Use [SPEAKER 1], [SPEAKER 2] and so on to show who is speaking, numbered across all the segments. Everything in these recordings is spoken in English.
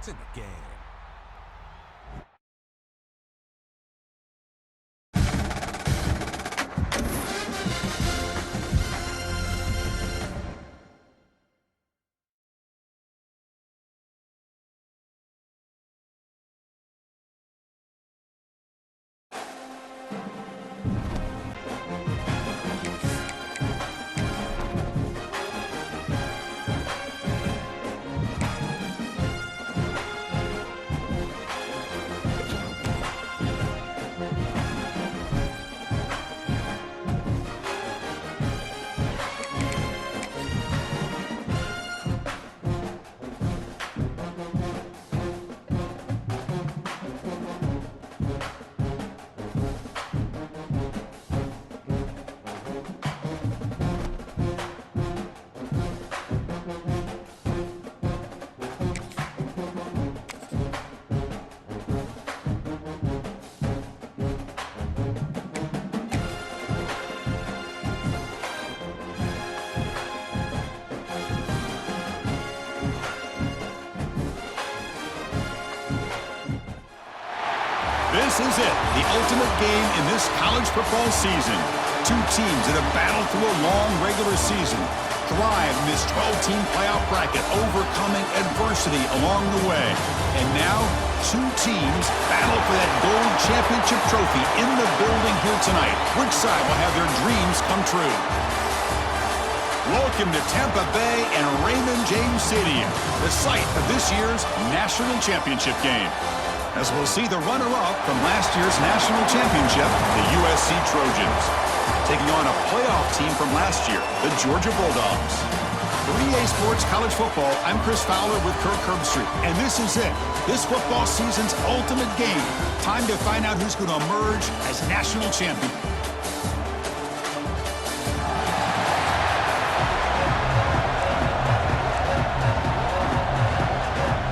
[SPEAKER 1] in the game.
[SPEAKER 2] This is it, the ultimate game in this college football season. Two teams that have battled through a long regular season, thrive in this 12-team playoff bracket, overcoming adversity along the way. And now, two teams battle for that gold championship trophy in the building here tonight. Which side will have their dreams come true? Welcome to Tampa Bay and Raymond James Stadium, the site of this year's national championship game. As we'll see the runner-up from last year's national championship, the USC Trojans, taking on a playoff team from last year, the Georgia Bulldogs. For EA Sports College Football, I'm Chris Fowler with Kirk Herbstreit, and this is it, this football season's ultimate game. Time to find out who's going to emerge as national champion.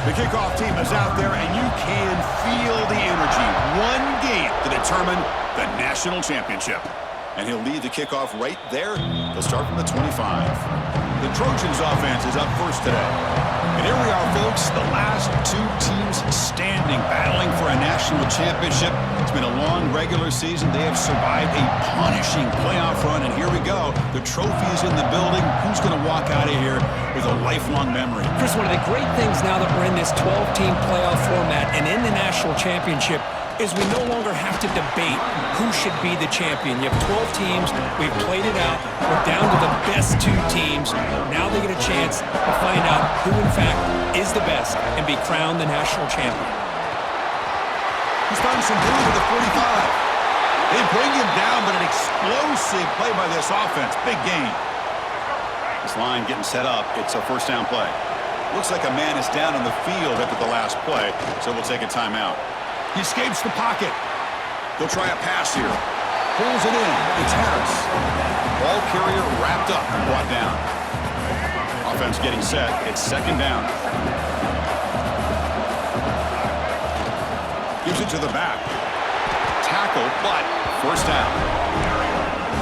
[SPEAKER 2] The kickoff team is out there, and you can feel the energy. One game to determine the national championship. And he'll lead the kickoff right there. He'll start from the 25. The Trojans offense is up first today. And here we are, folks, the last two teams standing, battling for a national championship. It's been a long regular season. They have survived a punishing playoff run, and here we go. The trophy is in the building. Who's going to walk out of here with a lifelong memory?
[SPEAKER 3] Chris, one of the great things now that we're in this 12-team playoff format and in the national championship is we no longer have to debate who should be the champion. You have 12 teams. We've played it out. We're down to the best two teams. Now they get a chance to find out who, in fact, is the best and be crowned the national champion.
[SPEAKER 2] He's finding some room with the 45. They bring him down, but an explosive play by this offense. Big gain. This line getting set up. It's a first down play. Looks like a man is down in the field after the last play, so we'll take a timeout. He escapes the pocket. He'll try a pass here. Pulls it in. It's Harris. Ball carrier wrapped up and brought down. Offense getting set. It's second down. Gives it to the back. Tackle, but first down.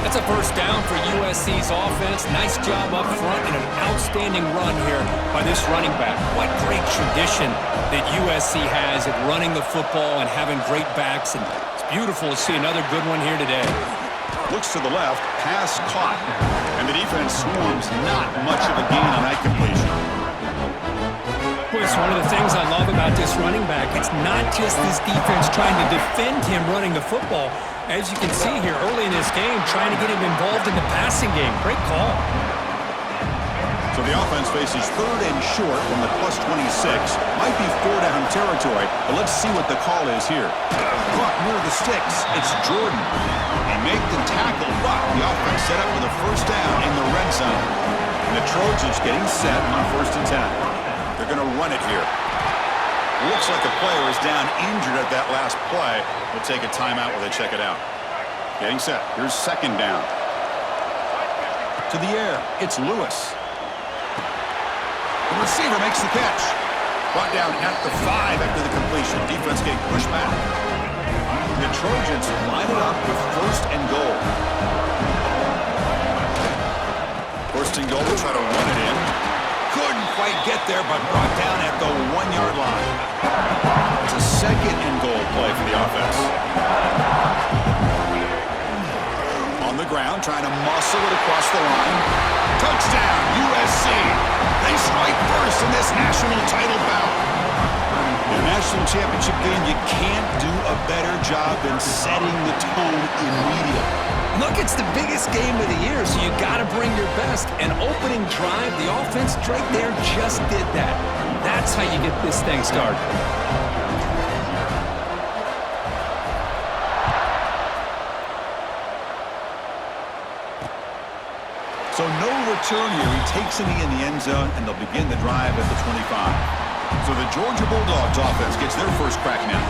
[SPEAKER 3] That's a first down for USC's offense. Nice job up front and an outstanding run here by this running back. What great tradition that USC has at running the football and having great backs. And it's beautiful to see another good one here today.
[SPEAKER 2] Looks to the left, pass caught. And the defense swarms, not much of a gain on that completion.
[SPEAKER 3] It's one of the things I love about this running back. It's not just this defense trying to defend him running the football. As you can see here early in this game, trying to get him involved in the passing game. Great call.
[SPEAKER 2] So the offense faces third and short from the plus 26. Might be four-down territory, but let's see what the call is here. Caught near the sticks. It's Jordan. They make the tackle, but the offense set up with a first down in the red zone. And the Trojans getting set on first and 10. They're going to run it here. Looks like a player is down injured at that last play. We'll take a timeout while they check it out. Getting set. Here's second down. To the air. It's Lewis. The receiver makes the catch. Brought down at the 5 after the completion. Defense getting pushed back. The Trojans line it up with first and goal. First and goal. We'll try to run it in. Couldn't quite get there, but brought down at the 1-yard line. It's a second and goal play for the offense. On the ground, trying to muscle it across the line. Touchdown, USC. They strike first in this national title bout. In a national championship game, you can't do a better job than setting the tone immediately.
[SPEAKER 3] Look, it's the biggest game of the year, so you got to bring your best. An opening drive, the offense right there just did that. That's how you get this thing started.
[SPEAKER 2] So no return here. He takes it in the end zone, and they'll begin the drive at the 25. So the Georgia Bulldogs offense gets their first crack now.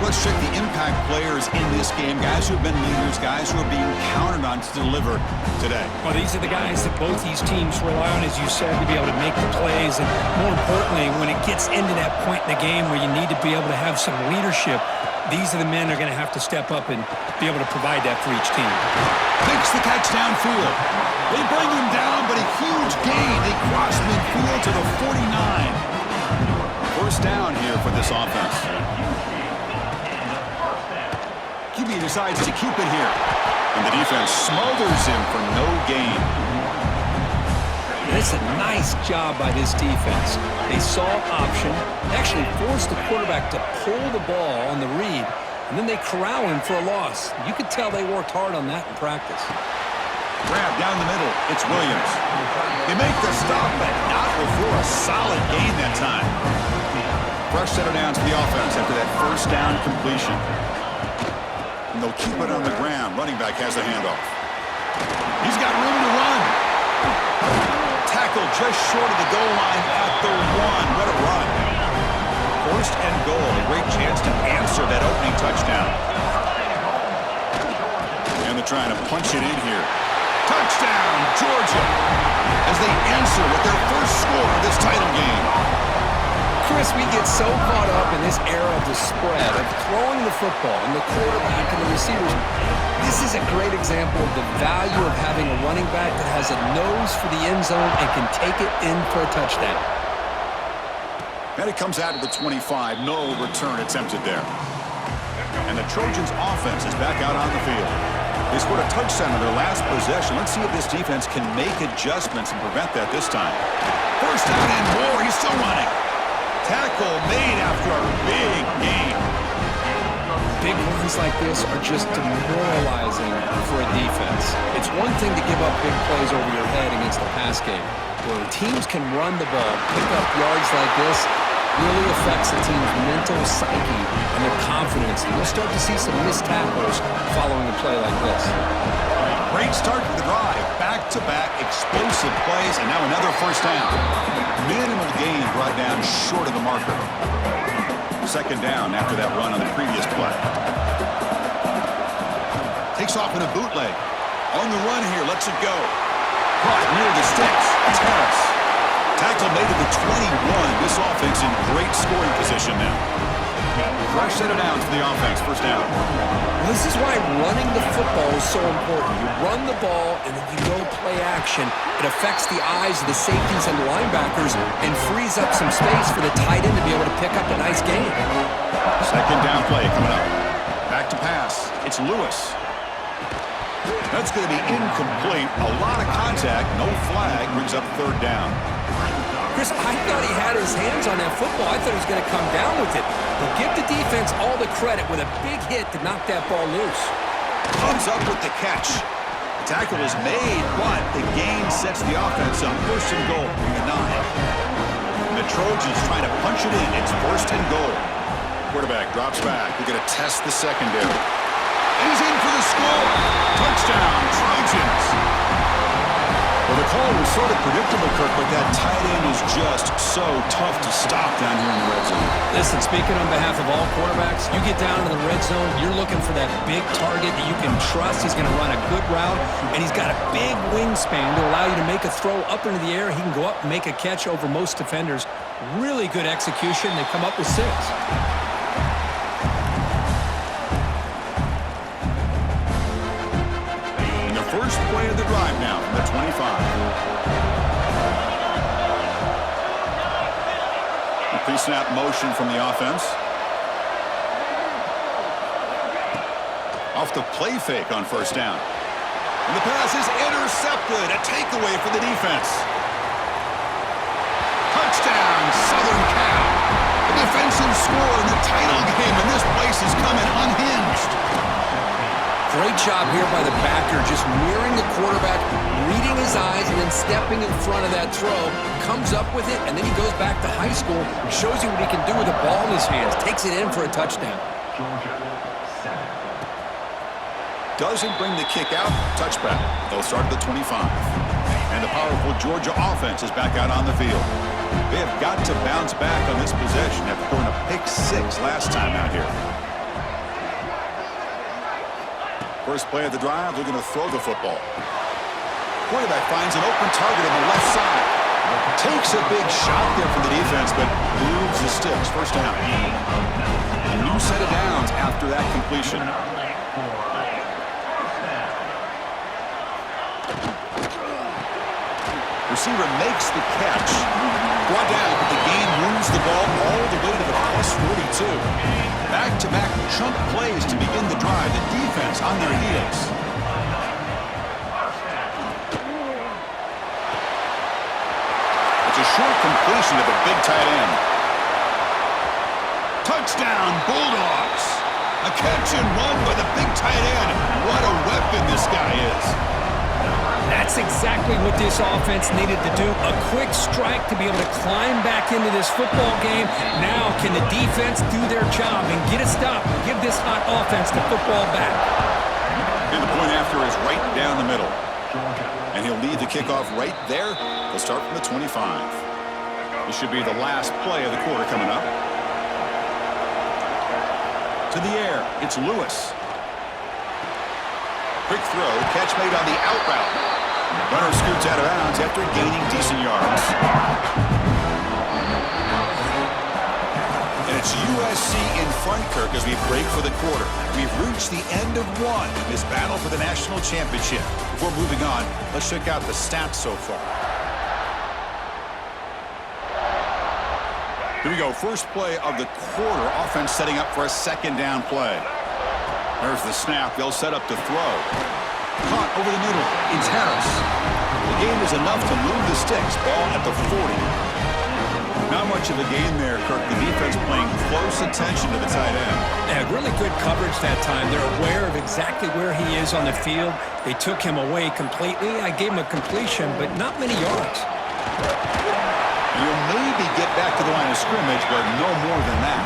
[SPEAKER 2] Let's check the impact players in this game, guys who have been leaders, guys who are being counted on to deliver today.
[SPEAKER 3] Well, these are the guys that both these teams rely on, as you said, to be able to make the plays. And more importantly, when it gets into that point in the game where you need to be able to have some leadership, these are the men that are going to have to step up and be able to provide that for each team.
[SPEAKER 2] Makes the catch downfield. They bring him down, but a huge gain. They cross midfield to the 49. First down here for this offense. QB decides to keep it here. And the defense smothers him for no gain.
[SPEAKER 3] It's a nice job by this defense. They saw option, actually forced the quarterback to pull the ball on the read, and then they corral him for a loss. You could tell they worked hard on that in practice.
[SPEAKER 2] Grab down the middle. It's Williams. They make the stop, but not before a solid gain that time. Fresh set of downs for the offense after that first down completion. And they'll keep it on the ground. Running back has the handoff. He's got room to run. Tackle just short of the goal line at the 1. What a run. First and goal. A great chance to answer that opening touchdown. And they're trying to punch it in here. Touchdown, Georgia, as they answer with their first score of this title game.
[SPEAKER 3] Chris, we get so caught up in this era of the spread, of throwing the football and the quarterback and the receivers. This is a great example of the value of having a running back that has a nose for the end zone and can take it in for a touchdown.
[SPEAKER 2] And it comes out of the 25. No return attempted there. And the Trojans' offense is back out on the field. They scored a touchdown on their last possession. Let's see if this defense can make adjustments and prevent that this time. First down and more. He's still running. Tackle made after a big gain.
[SPEAKER 3] Big runs like this are just demoralizing for a defense. It's one thing to give up big plays over your head against the pass game. Where teams can run the ball, pick up yards like this, really affects the team's mental psyche and their confidence. And you'll start to see some missed tackles following a play like this.
[SPEAKER 2] Great start to the drive. Back-to-back explosive plays, and now another first down. Minimal gain brought down short of the marker. Second down after that run on the previous play. Takes off in a bootleg. On the run here, lets it go. Caught near the sticks. Terrace. Tackle made at the 21. This offense in great scoring position now. Fresh set of downs for the offense. First down.
[SPEAKER 3] Well, this is why running the football is so important. You run the ball and then you go play action. It affects the eyes of the safeties and the linebackers and frees up some space for the tight end to be able to pick up a nice gain.
[SPEAKER 2] Second down play coming up. Back to pass. It's Lewis. That's going to be incomplete. A lot of contact. No flag. Brings up third down.
[SPEAKER 3] Chris, I thought he had his hands on that football. I thought he was going to come down with it. But give the defense all the credit with a big hit to knock that ball loose.
[SPEAKER 2] Comes up with the catch. The tackle is made, but the gain sets the offense up. First and goal from the 9. And the Trojans trying to punch it in. It's first and goal. Quarterback drops back. We're going to test the secondary. And he's in for the score. Touchdown, Trojans. Well, the call was sort of predictable, Kirk, but that tight end is just so tough to stop down here in the red zone.
[SPEAKER 3] Listen, speaking on behalf of all quarterbacks, you get down to the red zone, you're looking for that big target that you can trust. He's going to run a good route, and he's got a big wingspan to allow you to make a throw up into the air. He can go up and make a catch over most defenders. Really good execution. They come up with 6.
[SPEAKER 2] First play of the drive now from the 25. pre-snap motion from the offense. Off the play fake on first down. And the pass is intercepted. A takeaway for the defense. Touchdown, Southern Cal. A defensive score in the title game, and this place is coming unhinged.
[SPEAKER 3] Great job here by the backer, just mirroring the quarterback, reading his eyes, and then stepping in front of that throw. Comes up with it, and then he goes back to high school, shows you what he can do with the ball in his hands, takes it in for a touchdown.
[SPEAKER 2] Doesn't bring the kick out. Touchback. They'll start at the 25. And the powerful Georgia offense is back out on the field. They have got to bounce back on this possession after throwing a pick 6 last time out here. First play of the drive, they're going to throw the football. Quarterback finds an open target on the left side. Takes a big shot there from the defense, but moves the sticks. First down. A new set of downs after that completion. Receiver makes the catch. Brought down, but the game moves the ball all the way to the +42. Back-to-back chunk plays to begin the drive. The defense on their heels. It's a short completion to the big tight end. Touchdown, Bulldogs. A catch and run by the big tight end. What a weapon this guy is.
[SPEAKER 3] That's exactly what this offense needed to do. A quick strike to be able to climb back into this football game. Now can the defense do their job and get a stop and give this hot offense the football back?
[SPEAKER 2] And the point after is right down the middle. And he'll lead the kickoff right there. They'll start from the 25. This should be the last play of the quarter coming up. To the air, it's Lewis. Quick throw, catch made on the out route. Runner scoots out of bounds after gaining decent yards. And it's USC in front, Kirk, as we break for the quarter. We've reached the end of one in this battle for the national championship. Before moving on, let's check out the stats so far. Here we go, first play of the quarter. Offense setting up for a second down play. There's the snap. They'll set up to throw. Caught over the middle. It's Harris. The gain is enough to move the sticks. Ball at the 40. Not much of a gain there, Kirk. The defense playing close attention to the tight end.
[SPEAKER 3] Yeah, really good coverage that time. They're aware of exactly where he is on the field. They took him away completely. I gave him a completion, but not many yards.
[SPEAKER 2] You'll maybe get back to the line of scrimmage, but no more than that.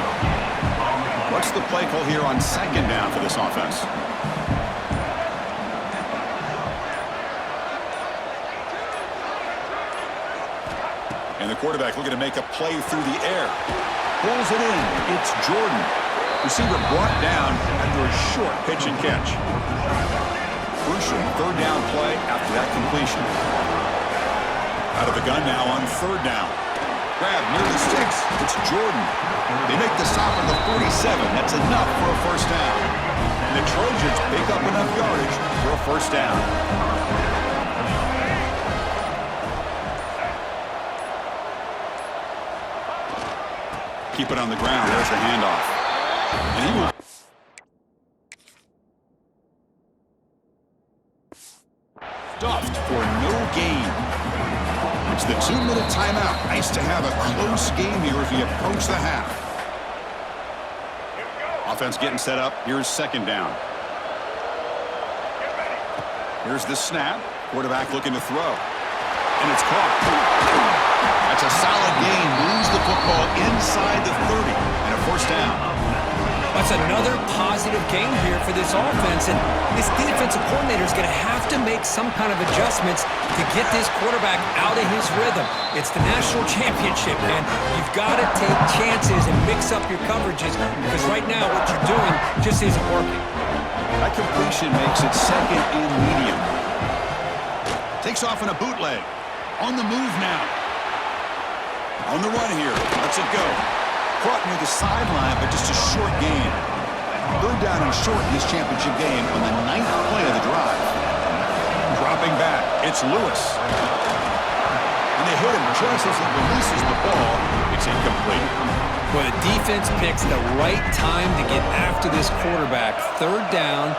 [SPEAKER 2] What's the play call here on second down for this offense? And the quarterback looking to make a play through the air. Pulls it in. It's Jordan. Receiver brought down after a short pitch and catch. Crucial third down play after that completion. Out of the gun now on third down. Grab near the sticks. It's Jordan. They make the stop on the 47. That's enough for a first down. And the Trojans pick up enough yardage for a first down. Keep it on the ground. There's the handoff. And he will. Stuffed for no gain. It's the 2-minute timeout. Nice to have a close game here as we approach the half. Offense getting set up. Here's second down. Here's the snap. Quarterback looking to throw. And it's caught. That's a solid gain. Moves the football inside the 30. And a first down.
[SPEAKER 3] That's another positive game here for this offense, and this defensive coordinator is going to have to make some kind of adjustments to get this quarterback out of his rhythm. It's the national championship, man. You've got to take chances and mix up your coverages because right now what you're doing just isn't working.
[SPEAKER 2] That completion makes it second and medium. Takes off in a bootleg. On the move now. On the run here. Lets it go. Caught near the sideline, but just a short gain. Third down and short in this championship game on the 9th play of the drive. Dropping back, it's Lewis. And they hit him just as he releases the ball, It's incomplete.
[SPEAKER 3] Well, the defense picks the right time to get after this quarterback. Third down,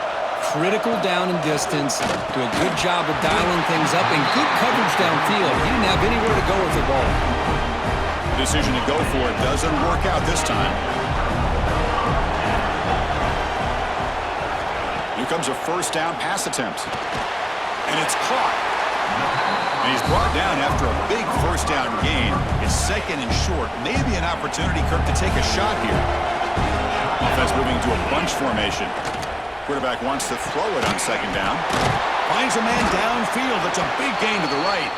[SPEAKER 3] critical down and distance. Do a good job of dialing things up and good coverage downfield. He didn't have anywhere to go with the ball.
[SPEAKER 2] The decision to go for it doesn't work out this time. Here comes a first down pass attempt. And it's caught. And he's brought down after a big first down gain. It's second and short. Maybe an opportunity, Kirk, to take a shot here. Offense moving to a bunch formation. Quarterback wants to throw it on second down. Finds a man downfield. That's a big gain to the right.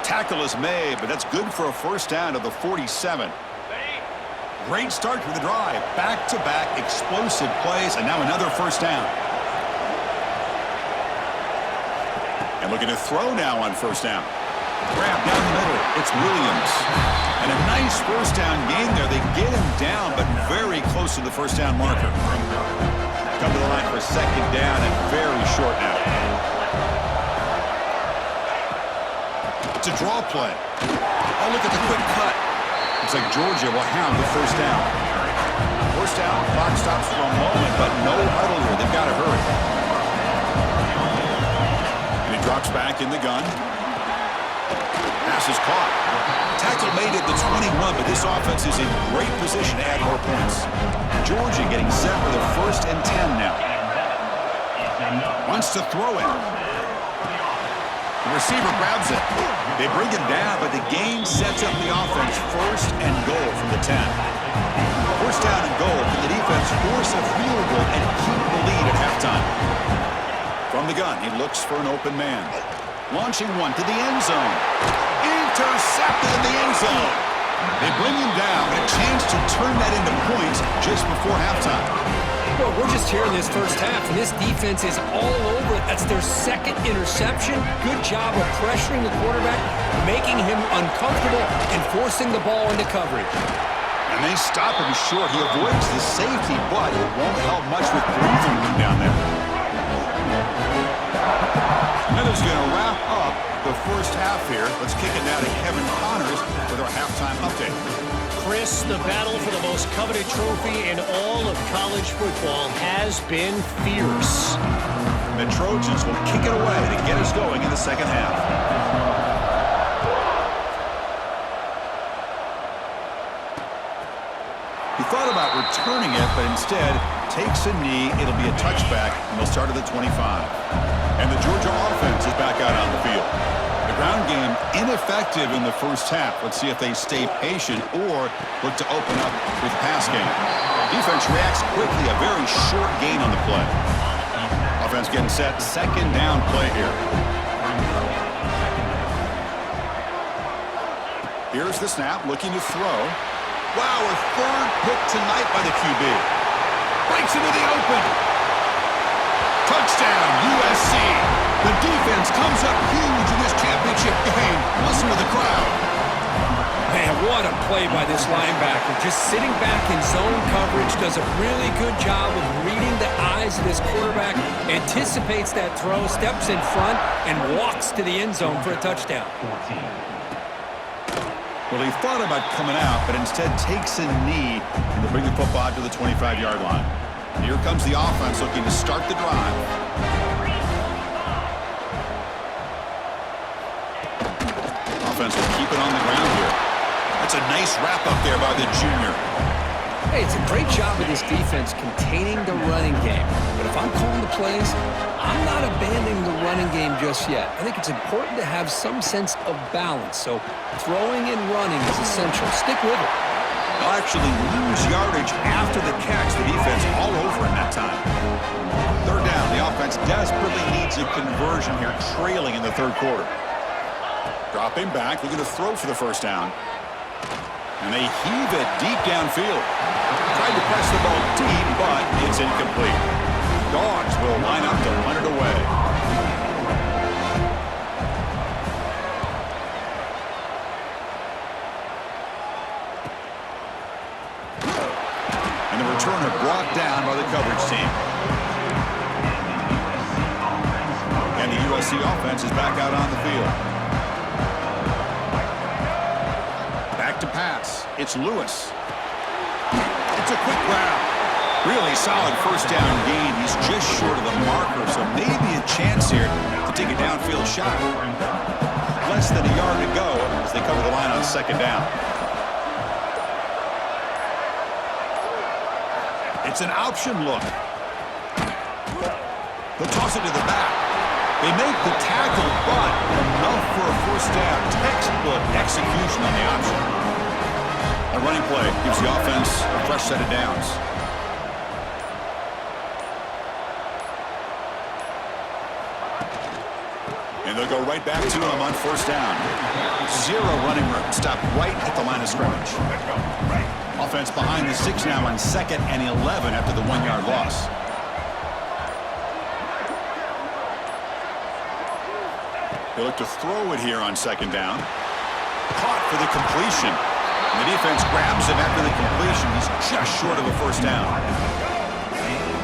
[SPEAKER 2] Tackle is made, but that's good for a first down to the 47. Great start to the drive. Back-to-back explosive plays, and now another first down. And looking to throw now on first down. Grab down the middle. It's Williams. And a nice first down gain there. They get him down, but very close to the first down marker. Come to the line for second down and very short now. It's a draw play. Oh, look at the quick cut. Looks like Georgia will hound the first down. First down, clock stops for a moment, but no huddle here. They've got to hurry. And he drops back in the gun. Pass is caught. Tackle made at the 21, but this offense is in great position to add more points. Georgia getting set for the 1st and 10 now. Wants to throw it. The receiver grabs it. They bring him down, but the gain sets up the offense 1st and goal from the 10. First down and goal. Can the defense force a field goal and keep the lead at halftime? From the gun, he looks for an open man. Launching one to the end zone. Intercepted in the end zone. They bring him down, but a chance to turn that into points just before halftime.
[SPEAKER 3] Well, we're just here in this first half, and this defense is all over it. That's their second interception. Good job of pressuring the quarterback, making him uncomfortable, and forcing the ball into coverage.
[SPEAKER 2] And they stop him short. He avoids the safety, but it won't help much with breathing room down there. Heather's going to wrap up the first half here. Let's kick it now to Kevin Connors with our halftime update.
[SPEAKER 1] Chris, the battle for the most coveted trophy in all of college football has been fierce.
[SPEAKER 2] The Trojans will kick it away to get us going in the second half. He thought about returning it, but instead takes a knee. It'll be a touchback, and they'll start at the 25. And the Georgia offense is back out on the field. The ground game ineffective in the first half. Let's see if they stay patient or look to open up with pass game. Defense reacts quickly. A very short gain on the play. Offense getting set. Second down play here. Here's the snap. Looking to throw. Wow, a third pick tonight by the QB. Breaks into the open. Touchdown, USC. The defense comes up huge in this championship game. Listen to the crowd.
[SPEAKER 3] Man, what a play by this linebacker. Just sitting back in zone coverage, does a really good job of reading the eyes of this quarterback, anticipates that throw, steps in front, and walks to the end zone for a touchdown.
[SPEAKER 2] Well, he thought about coming out, but instead takes a knee and to bring the football out to the 25-yard line. Here comes the offense looking to start the drive. Offense will keep it on the ground here. That's a nice wrap up there by the junior.
[SPEAKER 3] Hey, it's a great job of this defense containing the running game. But if I'm calling the plays, I'm not abandoning the running game just yet. I think it's important to have some sense of balance. So throwing and running is essential. Stick with it.
[SPEAKER 2] They'll actually lose yardage after the catch. The defense all over in that time. Third down. The offense desperately needs a conversion here, trailing in the third quarter. Dropping back, looking to throw for the first down. And they heave it deep downfield. Tried to press the ball deep, but it's incomplete. Dogs will line up to punt it away. And the returner brought down by the coverage team. And the USC offense is back out on the field. Back to pass. blitz. It's Lewis. It's a quick grab. Really solid first down gain. He's just short of the marker, so maybe a chance here to take a downfield shot. Less than a yard to go as they cover the line on second down. It's an option look. They'll toss it to the back. They make the tackle, but enough for a first down. Textbook execution on the option. A running play gives the offense a fresh set of downs. And they'll go right back to him on first down. Zero running room. Stop right at the line of scrimmage. Offense behind the 6 now on 2nd and 11 after the 1-yard loss. They look to throw it here on second down. Caught for the completion. And the defense grabs him after the completion. He's just short of a first down.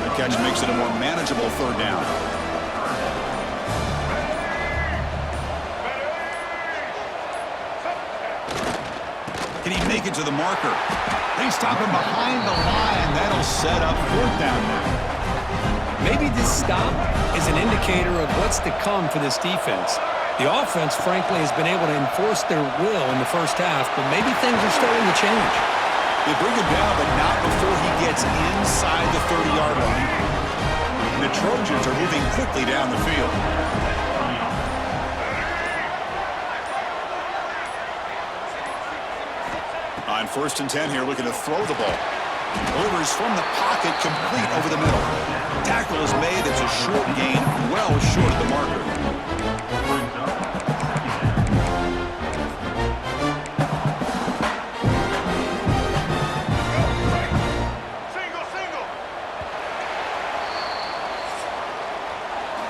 [SPEAKER 2] The catch makes it a more manageable third down. Can he make it to the marker? They stop him behind the line. That'll set up fourth down now.
[SPEAKER 3] Maybe this stop is an indicator of what's to come for this defense. The offense, frankly, has been able to enforce their will in the first half, but maybe things are starting to change.
[SPEAKER 2] They bring him down, but not before he gets inside the 30-yard line. The Trojans are moving quickly down the field. On 1st and 10 here, looking to throw the ball. Delivers from the pocket, complete over the middle. Tackle is made. It's a short gain, well short of the marker.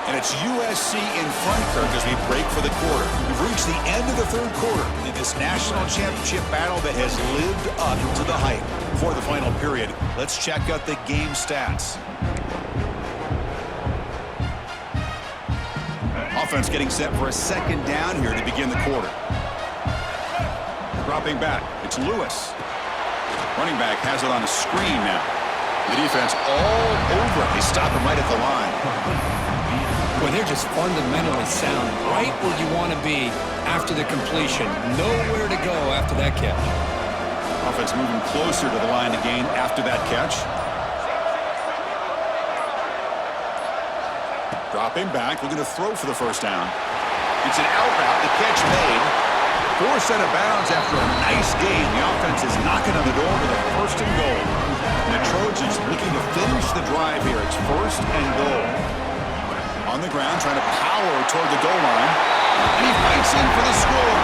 [SPEAKER 2] And it's USC in front, Kirk, as we break for the quarter. We've reached the end of the third quarter in this national championship battle that has lived up to the hype. Before the final period, let's check out the game stats. Offense getting set for a second down here to begin the quarter. Dropping back, it's Lewis. Running back has it on a screen now. The defense all over it. They stop him right at the line.
[SPEAKER 3] Well, they're just fundamentally sound, right where you want to be after the completion. Nowhere to go after that catch.
[SPEAKER 2] Offense moving closer to the line to gain after that catch. Dropping back, looking to throw for the first down. It's an out route, the catch made. Forced out of bounds after a nice gain. The offense is knocking on the door with a first and goal. And the Trojans looking to finish the drive here. It's first and goal. On the ground, trying to power toward the goal line. And he fights in for the score.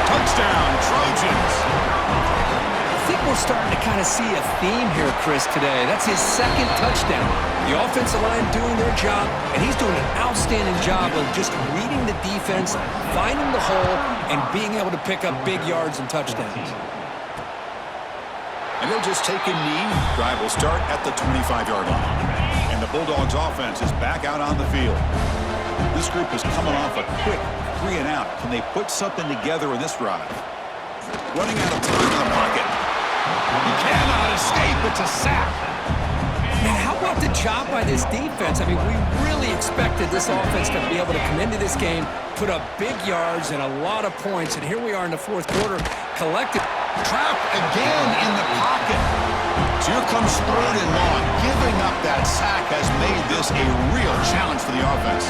[SPEAKER 2] Touchdown, Trojans.
[SPEAKER 3] I think we're starting to kind of see a theme here, Chris, today. That's his second touchdown. The offensive line doing their job, and he's doing an outstanding job of just reading the defense, finding the hole, and being able to pick up big yards and touchdowns.
[SPEAKER 2] And they'll just take a knee. Drive will start at the 25-yard line. And the Bulldogs offense is back out on the field. This group is coming off a quick 3 and out. Can they put something together in this drive? Running out of time in the pocket. He cannot escape. It's a sack.
[SPEAKER 3] Man, how about the job by this defense? I mean, we really expected this offense to be able to come into this game, put up big yards and a lot of points, and here we are in the fourth quarter, collected.
[SPEAKER 2] Trapped again in the pocket. So here comes 3rd and long. Giving up that sack has made this a real challenge for the offense.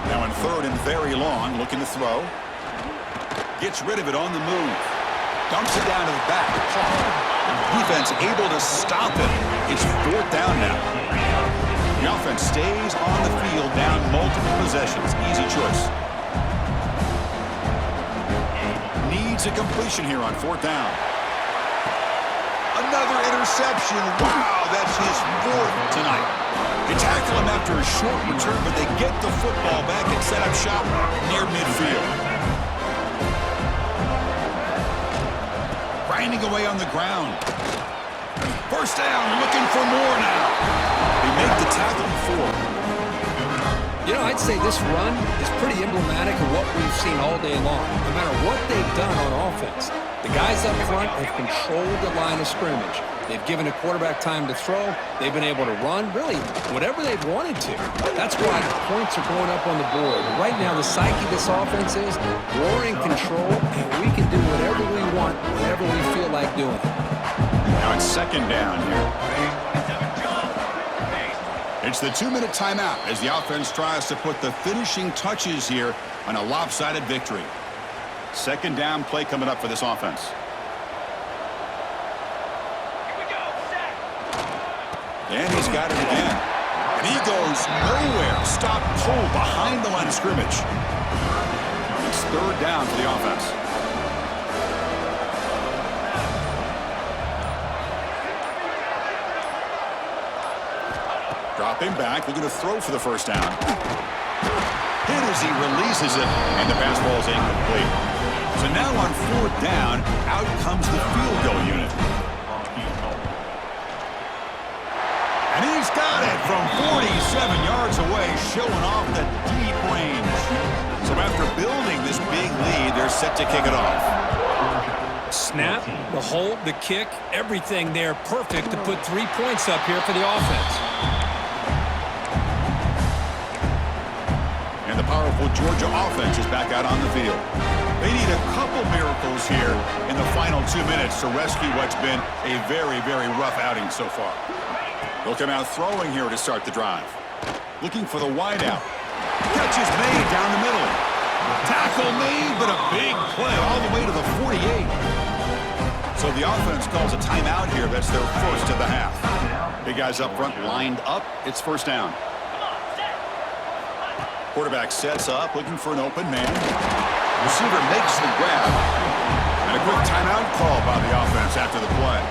[SPEAKER 2] Now in 3rd and very long, looking to throw. Gets rid of it on the move. Dumps it down to the back. Defense able to stop it. It's 4th down now. The offense stays on the field down multiple possessions. Easy choice. Needs a completion here on 4th down. Another interception. Wow, that's his 4th tonight. They tackle him after a short return, but they get the football back and set up shop near midfield. Grinding away on the ground. First down, looking for more now. They make the tackle before.
[SPEAKER 3] You know, I'd say this run is pretty emblematic of what we've seen all day long, no matter what they've done on offense. The guys up front have controlled the line of scrimmage. They've given a quarterback time to throw. They've been able to run, really, whatever they've wanted to. That's why the points are going up on the board. Right now, the psyche of this offense is we're in control, and we can do whatever we want, whenever we feel like doing it.
[SPEAKER 2] Now it's second down here. It's the 2-minute timeout as the offense tries to put the finishing touches here on a lopsided victory. Second down play coming up for this offense. And he's got it again. And he goes nowhere. Stopped cold behind the line of scrimmage. It's third down for the offense. Dropping back, looking to throw for the first down. Hit as he releases it, and the pass ball is incomplete. So now on fourth down, out comes the field goal unit. And he's got it from 47 yards away, showing off the deep range. So after building this big lead, they're set to kick it off.
[SPEAKER 3] Snap, the hold, the kick, everything there perfect to put 3 points up here for the offense.
[SPEAKER 2] And the powerful Georgia offense is back out on the field. They need a couple miracles here in the final 2 minutes to rescue what's been a very, very rough outing so far. They'll come out throwing here to start the drive. Looking for the wideout. Catch is made down the middle. Tackle made, but a big play all the way to the 48. So the offense calls a timeout here. That's their first of the half. Big guys up front lined up. It's first down. Quarterback sets up, looking for an open man. Receiver makes the grab. And a quick timeout call by the offense after the play.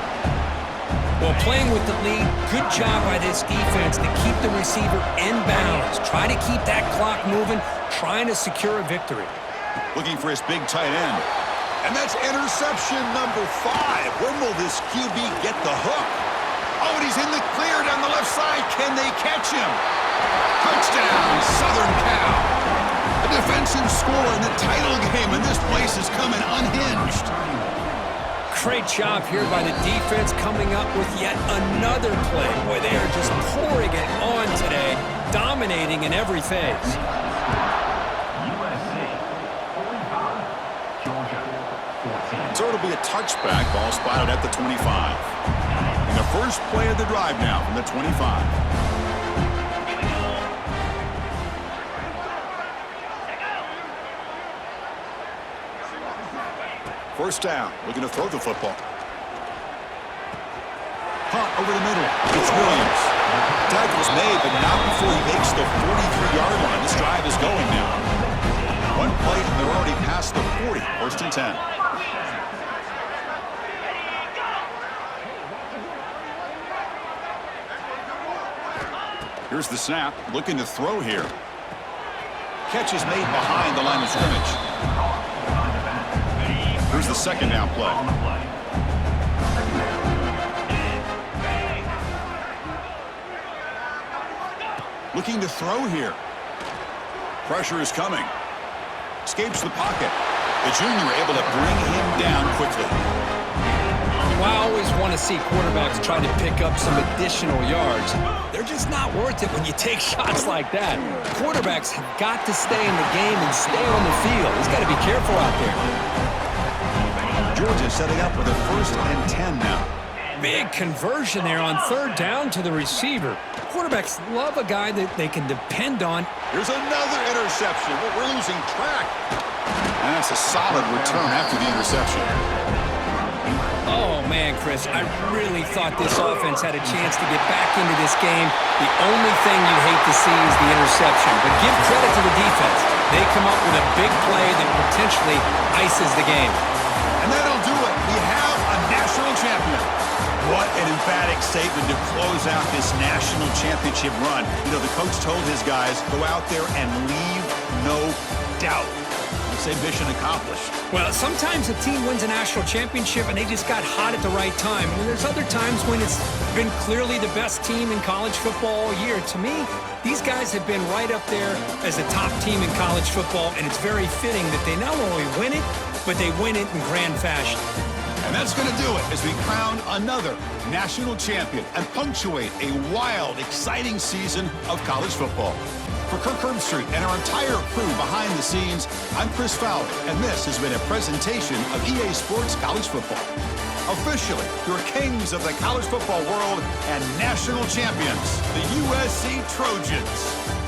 [SPEAKER 3] Well, playing with the lead, good job by this defense to keep the receiver in bounds. Try to keep that clock moving, trying to secure a victory.
[SPEAKER 2] Looking for his big tight end. And that's interception number 5. When will this QB get the hook? Oh, and he's in the clear down the left side. Can they catch him? Touchdown, Southern Cal. A defensive score in the title game, and this place is coming unhinged.
[SPEAKER 3] Great job here by the defense coming up with yet another play. Boy, they are just pouring it on today, dominating in every phase.
[SPEAKER 4] USC 45, Georgia 14.
[SPEAKER 2] So it'll be a touchback, ball spotted at the 25. And the first play of the drive now from the 25. First down, looking to throw the football. Punt over the middle. It's Williams. Tackle's made, but not before he makes the 43-yard line. This drive is going now. One play, and they're already past the 40. First and 10. Here's the snap. Looking to throw here. Catch is made behind the line of scrimmage. Here's the second down play. Looking to throw here. Pressure is coming. Escapes the pocket. The junior able to bring him down quickly.
[SPEAKER 3] Well, I always want to see quarterbacks try to pick up some additional yards. They're just not worth it when you take shots like that. Quarterbacks have got to stay in the game and stay on the field. He's got to be careful out there.
[SPEAKER 2] Georgia setting up with a first and 10 now.
[SPEAKER 3] Big conversion there on third down to the receiver. Quarterbacks love a guy that they can depend on.
[SPEAKER 2] Here's another interception. We're losing track. And that's a solid return after the interception.
[SPEAKER 3] Oh, man, Chris, I really thought this offense had a chance to get back into this game. The only thing you'd hate to see is the interception. But give credit to the defense. They come up with a big play that potentially ices the game.
[SPEAKER 2] And that'll do it. We have a national champion. What an emphatic statement to close out this national championship run. You know, the coach told his guys, go out there and leave no doubt. say mission accomplished.
[SPEAKER 3] Well, sometimes a team wins a national championship and they just got hot at the right time. And there's other times when it's been clearly the best team in college football all year. To me, these guys have been right up there as the top team in college football, and it's very fitting that they not only win it, but they win it in grand fashion.
[SPEAKER 2] And that's going to do it as we crown another national champion and punctuate a wild, exciting season of college football. For Kirk Herbstreit and our entire crew behind the scenes, I'm Chris Fowler, and this has been a presentation of EA Sports College Football. Officially, your kings of the college football world and national champions, the USC Trojans.